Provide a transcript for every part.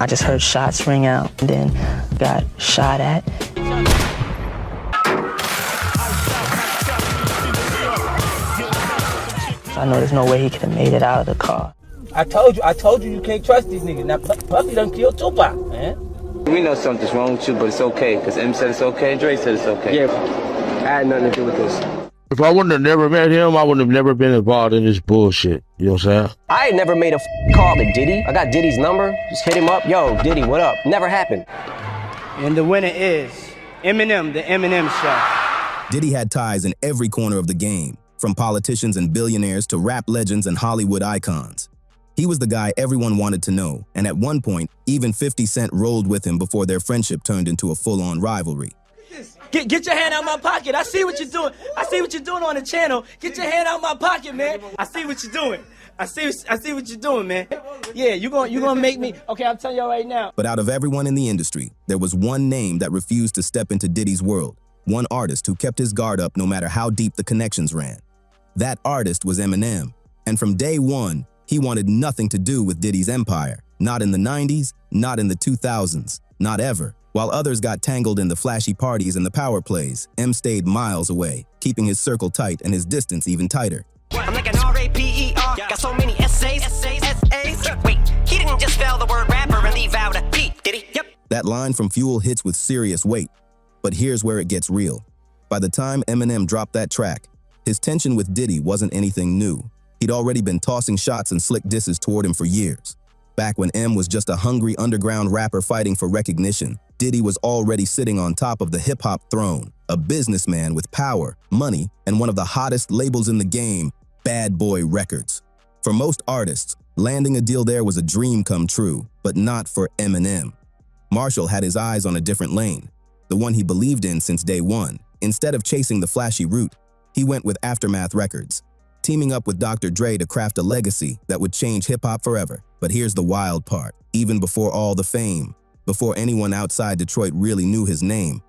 I just heard shots ring out and then got shot at. So I know there's no way he could have made it out of the car. I told you you can't trust these niggas. Now Puffy done killed Tupac, man. We know something's wrong with you, but it's okay, because M said it's okay and Dre said it's okay. Yeah, I had nothing to do with this. If I wouldn't have never met him, I wouldn't have never been involved in this bullshit. You know what I'm saying? I ain't never made a call to Diddy. I got Diddy's number, just hit him up. Yo, Diddy, what up? Never happened. And the winner is Eminem, the Eminem Show. Diddy had ties in every corner of the game, from politicians and billionaires to rap legends and Hollywood icons. He was the guy everyone wanted to know, and at one point, even 50 Cent rolled with him before their friendship turned into a full-on rivalry. Get your hand out my pocket. I see what you're doing. I see what you're doing on the channel. Get your hand out my pocket, man. I see what you're doing. I see what you're doing, man. Yeah, you gonna make me. Okay, I'm telling y'all right now. But out of everyone in the industry, there was one name that refused to step into Diddy's world, one artist who kept his guard up no matter how deep the connections ran. That artist was Eminem, and from day one, he wanted nothing to do with Diddy's empire. Not in the 90s, not in the 2000s, not ever. While others got tangled in the flashy parties and the power plays, M stayed miles away, keeping his circle tight and his distance even tighter. I'm like an R-A-P-E-R, got so many essays. Wait, he didn't just spell the word rapper and leave out a P, did he? Yep. That line from Fuel hits with serious weight. But here's where it gets real. By the time Eminem dropped that track, his tension with Diddy wasn't anything new. He'd already been tossing shots and slick disses toward him for years. Back when M was just a hungry underground rapper fighting for recognition, Diddy was already sitting on top of the hip-hop throne, a businessman with power, money, and one of the hottest labels in the game, Bad Boy Records. For most artists, landing a deal there was a dream come true, but not for Eminem. Marshall had his eyes on a different lane, the one he believed in since day one. Instead of chasing the flashy route, he went with Aftermath Records, teaming up with Dr. Dre to craft a legacy that would change hip-hop forever. But here's the wild part. Even before all the fame, before anyone outside Detroit really knew his name,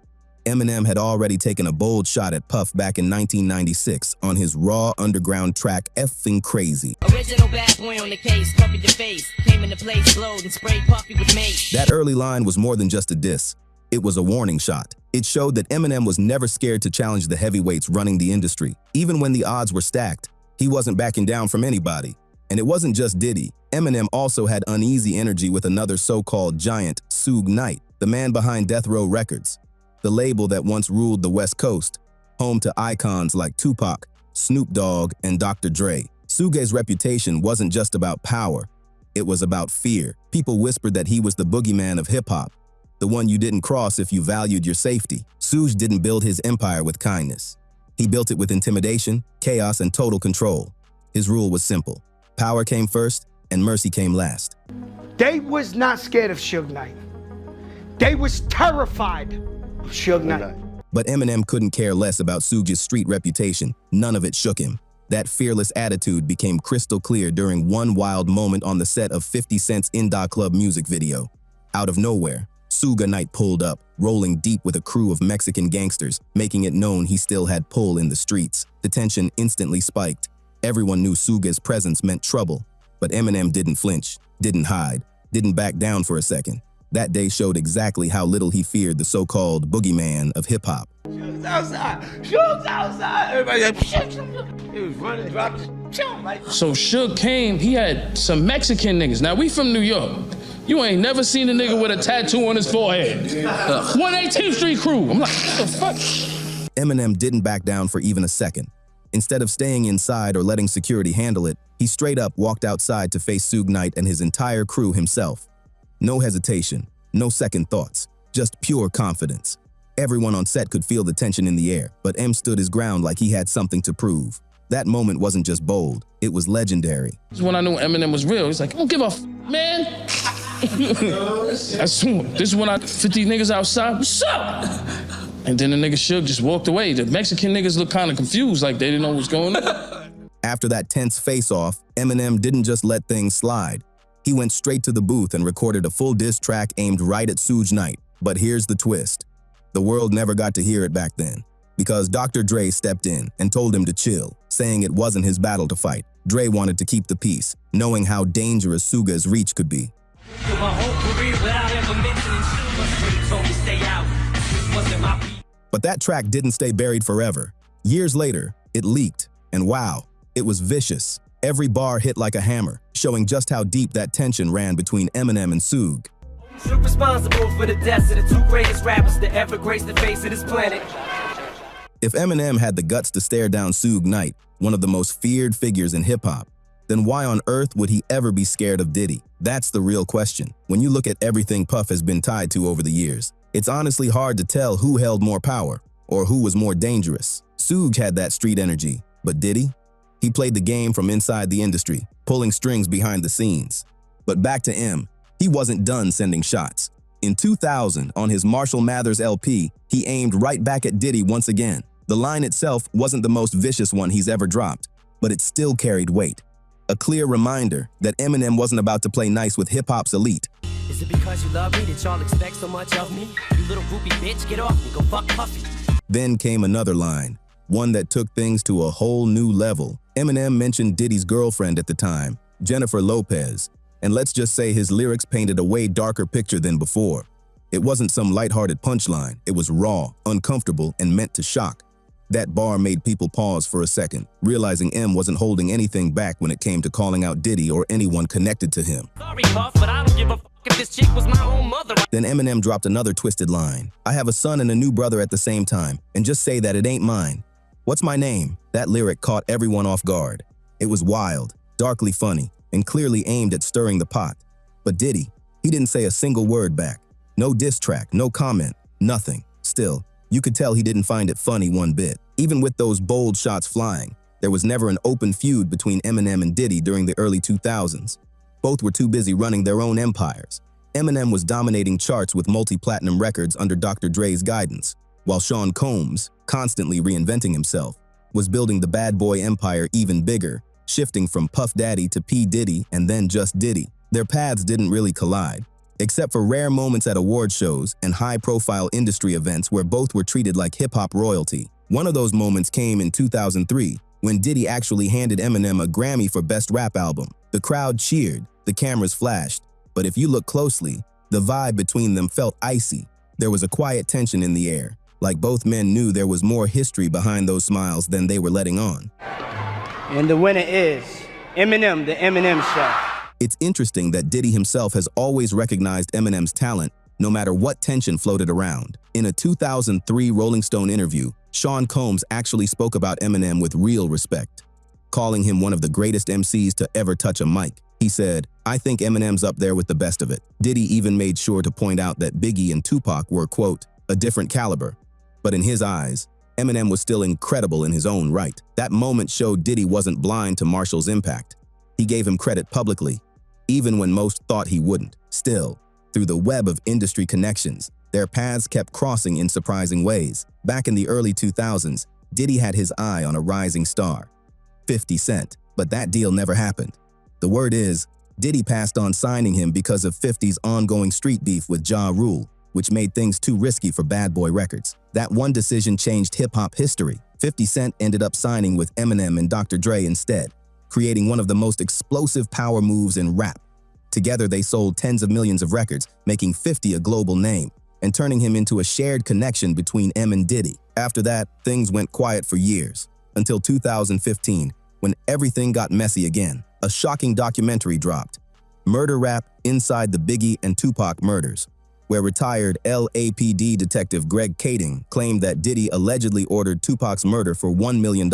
Eminem had already taken a bold shot at Puff back in 1996 on his raw underground track Effing Crazy. Original bad boy on the case, Puffy the face, came into place, blowed and sprayed Puffy with mace. That early line was more than just a diss. It was a warning shot. It showed that Eminem was never scared to challenge the heavyweights running the industry. Even when the odds were stacked, he wasn't backing down from anybody. And it wasn't just Diddy. Eminem also had uneasy energy with another so-called giant, Suge Knight, the man behind Death Row Records, the label that once ruled the West Coast, home to icons like Tupac, Snoop Dogg, and Dr. Dre. Suge's reputation wasn't just about power, it was about fear. People whispered that he was the boogeyman of hip-hop, the one you didn't cross if you valued your safety. Suge didn't build his empire with kindness. He built it with intimidation, chaos, and total control. His rule was simple. Power came first, and mercy came last. They was not scared of Suge Knight. They was terrified of Suge Knight. But Eminem couldn't care less about Suge's street reputation. None of it shook him. That fearless attitude became crystal clear during one wild moment on the set of 50 Cent's Inda Club music video. Out of nowhere, Suge Knight pulled up, rolling deep with a crew of Mexican gangsters, making it known he still had pull in the streets. The tension instantly spiked. Everyone knew Suge's presence meant trouble, but Eminem didn't flinch, didn't hide, didn't back down for a second. That day showed exactly how little he feared the so-called boogeyman of hip-hop. Suge's outside. Suge's outside. Everybody like, he was running, dropping, So Suge came, he had some Mexican niggas. Now, we from New York. You ain't never seen a nigga with a tattoo on his forehead. 118th Street crew. I'm like, what the fuck? Eminem didn't back down for even a second. Instead of staying inside or letting security handle it, he straight up walked outside to face Suge Knight and his entire crew himself. No hesitation, no second thoughts, just pure confidence. Everyone on set could feel the tension in the air, but M stood his ground like he had something to prove. That moment wasn't just bold, it was legendary. This is when I knew Eminem was real. He's like, I don't give a man. This is when 50 niggas outside, what's up? And then the nigga Suge just walked away. The Mexican niggas looked kind of confused, like they didn't know what's going on. After that tense face-off, Eminem didn't just let things slide. He went straight to the booth and recorded a full diss track aimed right at Suge Knight. But here's the twist. The world never got to hear it back then, because Dr. Dre stepped in and told him to chill, saying it wasn't his battle to fight. Dre wanted to keep the peace, knowing how dangerous Suge's reach could be. But that track didn't stay buried forever. Years later, it leaked, and wow, it was vicious. Every bar hit like a hammer, showing just how deep that tension ran between Eminem and Suge. Responsible for the deaths of the two greatest rappers to ever grace the face of this planet. If Eminem had the guts to stare down Suge Knight, one of the most feared figures in hip-hop, then why on earth would he ever be scared of Diddy? That's the real question. When you look at everything Puff has been tied to over the years, it's honestly hard to tell who held more power or who was more dangerous. Suge had that street energy, but Diddy? He played the game from inside the industry, pulling strings behind the scenes. But back to M, he wasn't done sending shots. In 2000, on his Marshall Mathers LP, he aimed right back at Diddy once again. The line itself wasn't the most vicious one he's ever dropped, but it still carried weight. A clear reminder that Eminem wasn't about to play nice with hip-hop's elite. Is it because you love me that y'all expect so much of me? You little groupie bitch, get off me, go fuck Puffy. Then came another line, one that took things to a whole new level. Eminem mentioned Diddy's girlfriend at the time, Jennifer Lopez, and let's just say his lyrics painted a way darker picture than before. It wasn't some lighthearted punchline, it was raw, uncomfortable, and meant to shock. That bar made people pause for a second, realizing M wasn't holding anything back when it came to calling out Diddy or anyone connected to him. Sorry, Puff, but I don't give a fuck if this chick was my own mother. Then Eminem dropped another twisted line. I have a son and a new brother at the same time, and just say that it ain't mine. What's my name? That lyric caught everyone off guard. It was wild, darkly funny, and clearly aimed at stirring the pot. But Diddy, he didn't say a single word back. No diss track, no comment, nothing. Still, you could tell he didn't find it funny one bit. Even with those bold shots flying, there was never an open feud between Eminem and Diddy during the early 2000s. Both were too busy running their own empires. Eminem was dominating charts with multi-platinum records under Dr. Dre's guidance, while Sean Combs, constantly reinventing himself, was building the bad boy empire even bigger, shifting from Puff Daddy to P. Diddy and then just Diddy. Their paths didn't really collide, except for rare moments at award shows and high-profile industry events where both were treated like hip-hop royalty. One of those moments came in 2003, when Diddy actually handed Eminem a Grammy for Best Rap Album. The crowd cheered, the cameras flashed, but if you look closely, the vibe between them felt icy. There was a quiet tension in the air, like both men knew there was more history behind those smiles than they were letting on. And the winner is Eminem, the Eminem Show. It's interesting that Diddy himself has always recognized Eminem's talent, no matter what tension floated around. In a 2003 Rolling Stone interview, Sean Combs actually spoke about Eminem with real respect, calling him one of the greatest MCs to ever touch a mic. He said, "I think Eminem's up there with the best of it." Diddy even made sure to point out that Biggie and Tupac were, quote, a different caliber. But in his eyes, Eminem was still incredible in his own right. That moment showed Diddy wasn't blind to Marshall's impact. He gave him credit publicly, even when most thought he wouldn't. Still, through the web of industry connections, their paths kept crossing in surprising ways. Back in the early 2000s, Diddy had his eye on a rising star, 50 Cent, but that deal never happened. The word is, Diddy passed on signing him because of 50's ongoing street beef with Ja Rule, which made things too risky for Bad Boy Records. That one decision changed hip-hop history. 50 Cent ended up signing with Eminem and Dr. Dre instead, creating one of the most explosive power moves in rap. Together, they sold tens of millions of records, making 50 a global name, and turning him into a shared connection between M and Diddy. After that, things went quiet for years, until 2015, when everything got messy again. A shocking documentary dropped, Murder Rap Inside the Biggie and Tupac Murders, where retired LAPD detective Greg Kading claimed that Diddy allegedly ordered Tupac's murder for $1 million,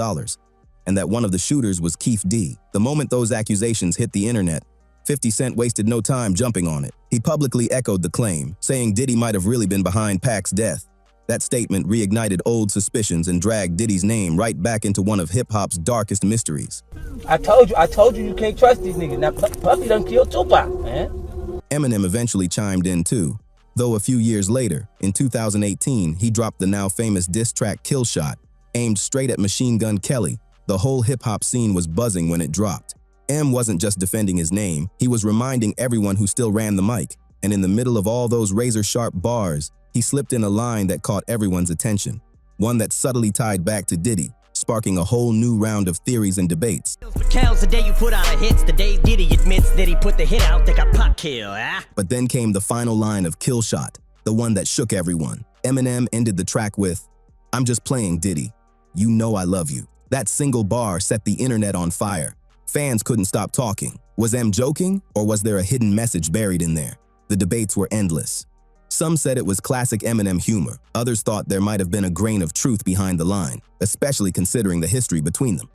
and that one of the shooters was Keith D. The moment those accusations hit the internet, 50 Cent wasted no time jumping on it. He publicly echoed the claim, saying Diddy might have really been behind Pac's death. That statement reignited old suspicions and dragged Diddy's name right back into one of hip-hop's darkest mysteries. I told you you can't trust these niggas. Now Puffy done killed Tupac, man. Eminem eventually chimed in too, though a few years later, in 2018, he dropped the now famous diss track Kill Shot, aimed straight at Machine Gun Kelly. The whole hip-hop scene was buzzing when it dropped. M wasn't just defending his name, he was reminding everyone who still ran the mic, and in the middle of all those razor-sharp bars, he slipped in a line that caught everyone's attention, one that subtly tied back to Diddy, sparking a whole new round of theories and debates. Counts the day you put out a hits, the day Diddy admits Diddy put the hit out, they got pop kill, ah? But then came the final line of Kill Shot, the one that shook everyone. Eminem ended the track with, "I'm just playing, Diddy. You know I love you." That single bar set the internet on fire. Fans couldn't stop talking. Was M joking, or was there a hidden message buried in there? The debates were endless. Some said it was classic Eminem humor. Others thought there might have been a grain of truth behind the line, especially considering the history between them.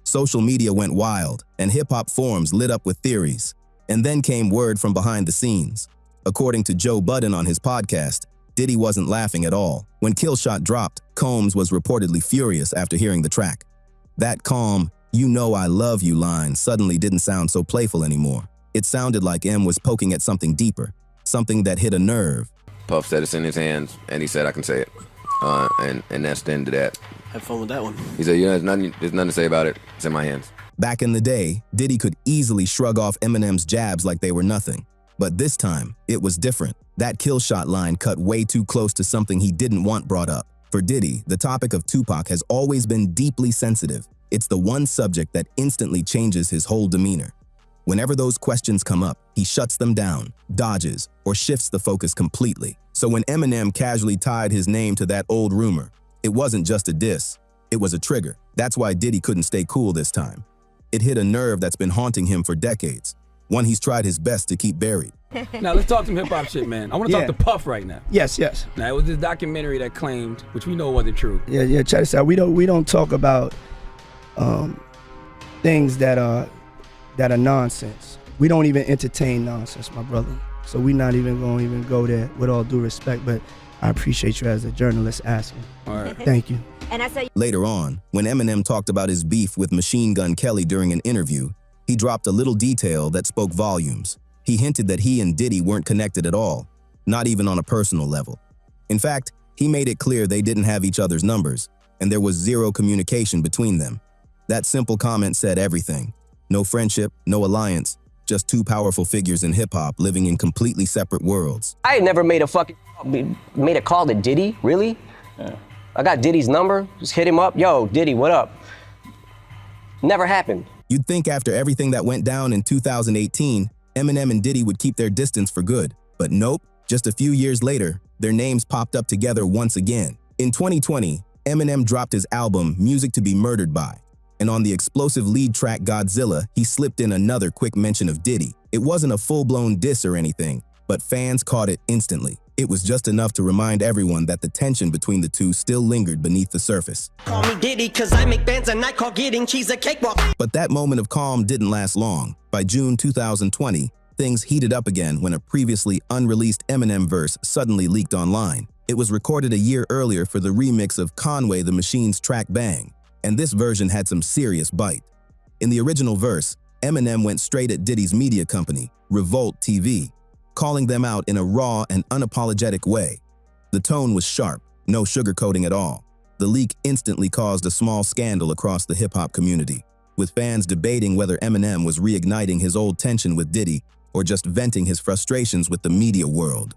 Social media went wild, and hip-hop forums lit up with theories. And then came word from behind the scenes. According to Joe Budden on his podcast, Diddy wasn't laughing at all. When Kill Shot dropped, Combs was reportedly furious after hearing the track. That calm, "You know I love you" line suddenly didn't sound so playful anymore. It sounded like M was poking at something deeper, something that hit a nerve. Puff said it's in his hands, and he said I can say it. And that's the end of that. Have fun with that one. He said, there's nothing to say about it. It's in my hands. Back in the day, Diddy could easily shrug off Eminem's jabs like they were nothing. But this time, it was different. That Kill Shot line cut way too close to something he didn't want brought up. For Diddy, the topic of Tupac has always been deeply sensitive. It's the one subject that instantly changes his whole demeanor. Whenever those questions come up, he shuts them down, dodges, or shifts the focus completely. So when Eminem casually tied his name to that old rumor, it wasn't just a diss, it was a trigger. That's why Diddy couldn't stay cool this time. It hit a nerve that's been haunting him for decades, one he's tried his best to keep buried. Now let's talk some hip-hop shit, man. I want to talk to Puff right now. Yes. Now it was this documentary that claimed, which we know wasn't true. Yeah. Check this out. We don't talk about things that are nonsense. We don't even entertain nonsense, my brother. So we're not even going to go there, with all due respect, but I appreciate you as a journalist asking. All right. Thank you. And I say Later on, when Eminem talked about his beef with Machine Gun Kelly during an interview, he dropped a little detail that spoke volumes. He hinted that he and Diddy weren't connected at all, not even on a personal level. In fact, he made it clear they didn't have each other's numbers, and there was zero communication between them. That simple comment said everything. No friendship, no alliance, just two powerful figures in hip-hop living in completely separate worlds. I had never made a call to Diddy, really? Yeah. I got Diddy's number, just hit him up. Yo, Diddy, what up? Never happened. You'd think after everything that went down in 2018, Eminem and Diddy would keep their distance for good. But nope, just a few years later, their names popped up together once again. In 2020, Eminem dropped his album, Music to Be Murdered By. And on the explosive lead track Godzilla, he slipped in another quick mention of Diddy. It wasn't a full-blown diss or anything, but fans caught it instantly. It was just enough to remind everyone that the tension between the two still lingered beneath the surface. Call me Diddy, cause I make bands and I call getting cheese a cakewalk. But that moment of calm didn't last long. By June 2020, things heated up again when a previously unreleased Eminem verse suddenly leaked online. It was recorded a year earlier for the remix of Conway the Machine's track Bang, and this version had some serious bite. In the original verse, Eminem went straight at Diddy's media company, Revolt TV, calling them out in a raw and unapologetic way. The tone was sharp, no sugarcoating at all. The leak instantly caused a small scandal across the hip-hop community, with fans debating whether Eminem was reigniting his old tension with Diddy or just venting his frustrations with the media world.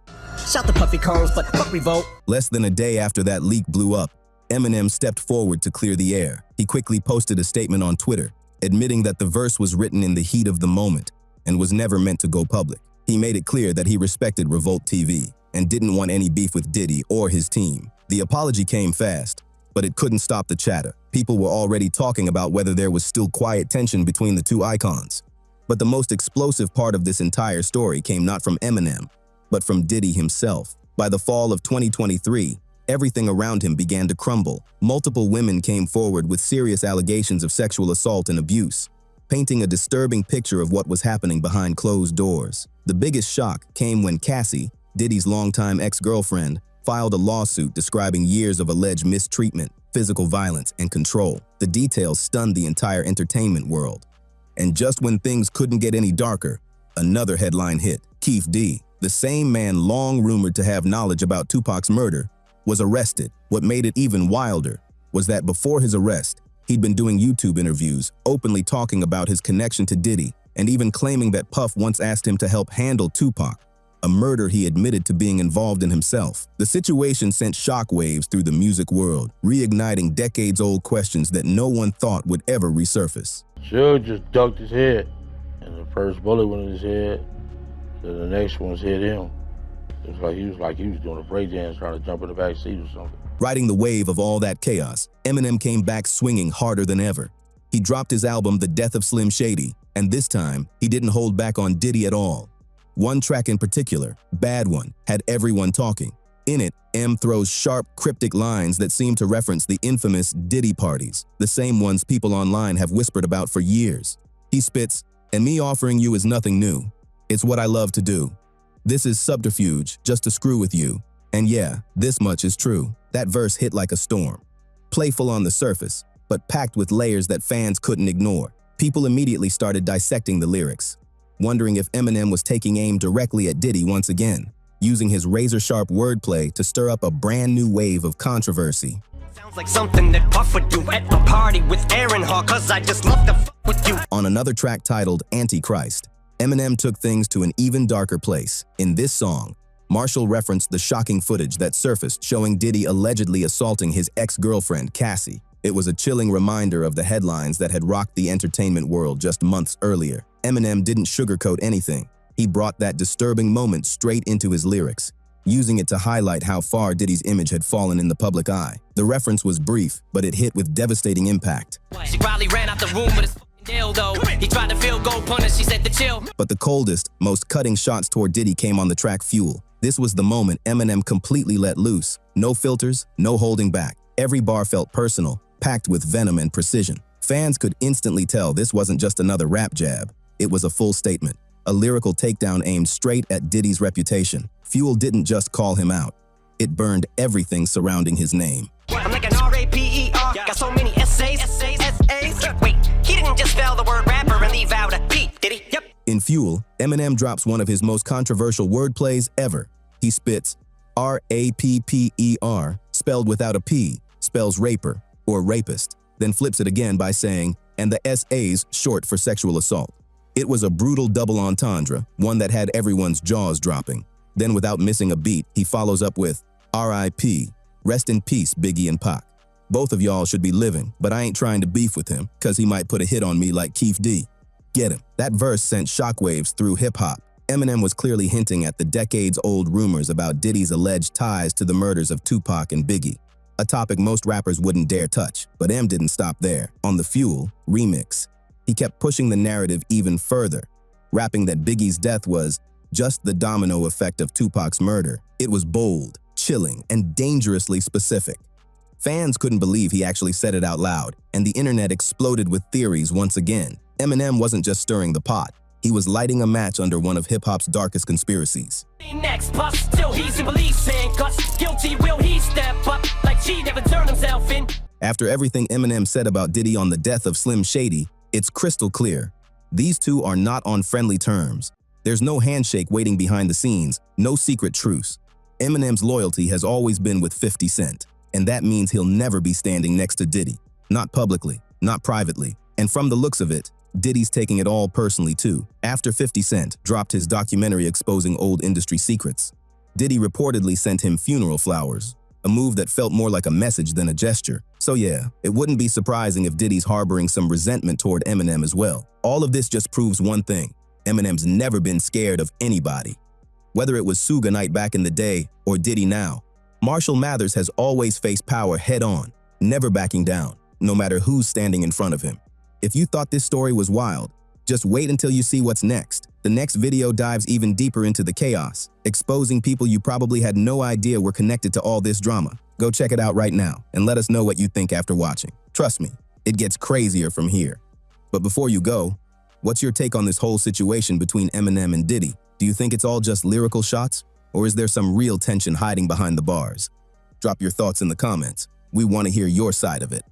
Shout the puffy cones, but fuck Revolt. Less than a day after that leak blew up, Eminem stepped forward to clear the air. He quickly posted a statement on Twitter, admitting that the verse was written in the heat of the moment and was never meant to go public. He made it clear that he respected Revolt TV and didn't want any beef with Diddy or his team. The apology came fast, but it couldn't stop the chatter. People were already talking about whether there was still quiet tension between the two icons. But the most explosive part of this entire story came not from Eminem, but from Diddy himself. By the fall of 2023, everything around him began to crumble. Multiple women came forward with serious allegations of sexual assault and abuse, painting a disturbing picture of what was happening behind closed doors. The biggest shock came when Cassie, Diddy's longtime ex-girlfriend, filed a lawsuit describing years of alleged mistreatment, physical violence, and control. The details stunned the entire entertainment world. And just when things couldn't get any darker, another headline hit. Keith D, the same man long rumored to have knowledge about Tupac's murder, was arrested. What made it even wilder was that before his arrest, he'd been doing YouTube interviews, openly talking about his connection to Diddy, and even claiming that Puff once asked him to help handle Tupac, a murder he admitted to being involved in himself. The situation sent shockwaves through the music world, reigniting decades-old questions that no one thought would ever resurface. Suge just ducked his head. And the first bullet went in his head, then the next ones hit him. It was like he was doing a breakdance trying to jump in the back seat or something. Riding the wave of all that chaos, Eminem came back swinging harder than ever. He dropped his album The Death of Slim Shady, and this time, he didn't hold back on Diddy at all. One track in particular, Bad One, had everyone talking. In it, M throws sharp, cryptic lines that seem to reference the infamous Diddy parties, the same ones people online have whispered about for years. He spits, "And me offering you is nothing new. It's what I love to do. This is subterfuge, just to screw with you. And yeah, this much is true." That verse hit like a storm. Playful on the surface, but packed with layers that fans couldn't ignore. People immediately started dissecting the lyrics, wondering if Eminem was taking aim directly at Diddy once again, using his razor-sharp wordplay to stir up a brand new wave of controversy. Sounds like something that Puff would do at the party with Aaron Hall, cause I just love to f with you. On another track titled Antichrist, Eminem took things to an even darker place. In this song, Marshall referenced the shocking footage that surfaced showing Diddy allegedly assaulting his ex-girlfriend, Cassie. It was a chilling reminder of the headlines that had rocked the entertainment world just months earlier. Eminem didn't sugarcoat anything. He brought that disturbing moment straight into his lyrics, using it to highlight how far Diddy's image had fallen in the public eye. The reference was brief, but it hit with devastating impact. She probably ran out the room with his dildo. He tried to field goal punter, she said to chill. But the coldest, most cutting shots toward Diddy came on the track Fuel. This was the moment Eminem completely let loose. No filters, no holding back. Every bar felt personal, packed with venom and precision. Fans could instantly tell this wasn't just another rap jab. It was a full statement, a lyrical takedown aimed straight at Diddy's reputation. Fuel didn't just call him out. It burned everything surrounding his name. I'm like an R-A-P-E-R, got so many essays. Wait, he didn't just spell the word rapper and leave out a P, did he? Yep. In Fuel, Eminem drops one of his most controversial wordplays ever. He spits, R-A-P-P-E-R, spelled without a P, spells raper or rapist, then flips it again by saying, and the S-A's short for sexual assault. It was a brutal double entendre, one that had everyone's jaws dropping. Then without missing a beat, he follows up with, R.I.P., rest in peace, Biggie and Pac. Both of y'all should be living, but I ain't trying to beef with him, cause he might put a hit on me like Keith D. Get him. That verse sent shockwaves through hip-hop. Eminem was clearly hinting at the decades-old rumors about Diddy's alleged ties to the murders of Tupac and Biggie, a topic most rappers wouldn't dare touch. But M didn't stop there. On the Fuel remix, he kept pushing the narrative even further, rapping that Biggie's death was just the domino effect of Tupac's murder. It was bold, chilling, and dangerously specific. Fans couldn't believe he actually said it out loud, and the internet exploded with theories once again. Eminem wasn't just stirring the pot. He was lighting a match under one of hip-hop's darkest conspiracies. Next bus, still he's in police handcuffs. Guilty, will he step up like G never turned himself in? After everything Eminem said about Diddy on the death of Slim Shady, it's crystal clear. These two are not on friendly terms. There's no handshake waiting behind the scenes, no secret truce. Eminem's loyalty has always been with 50 Cent, and that means he'll never be standing next to Diddy. Not publicly, not privately. And from the looks of it, Diddy's taking it all personally too. After 50 Cent dropped his documentary exposing old industry secrets, Diddy reportedly sent him funeral flowers, a move that felt more like a message than a gesture. So yeah, it wouldn't be surprising if Diddy's harboring some resentment toward Eminem as well. All of this just proves one thing: Eminem's never been scared of anybody. Whether it was Suge Knight back in the day or Diddy now, Marshall Mathers has always faced power head-on, never backing down, no matter who's standing in front of him. If you thought this story was wild, just wait until you see what's next. The next video dives even deeper into the chaos, exposing people you probably had no idea were connected to all this drama. Go check it out right now and let us know what you think after watching. Trust me, it gets crazier from here. But before you go, what's your take on this whole situation between Eminem and Diddy? Do you think it's all just lyrical shots, or is there some real tension hiding behind the bars? Drop your thoughts in the comments. We want to hear your side of it.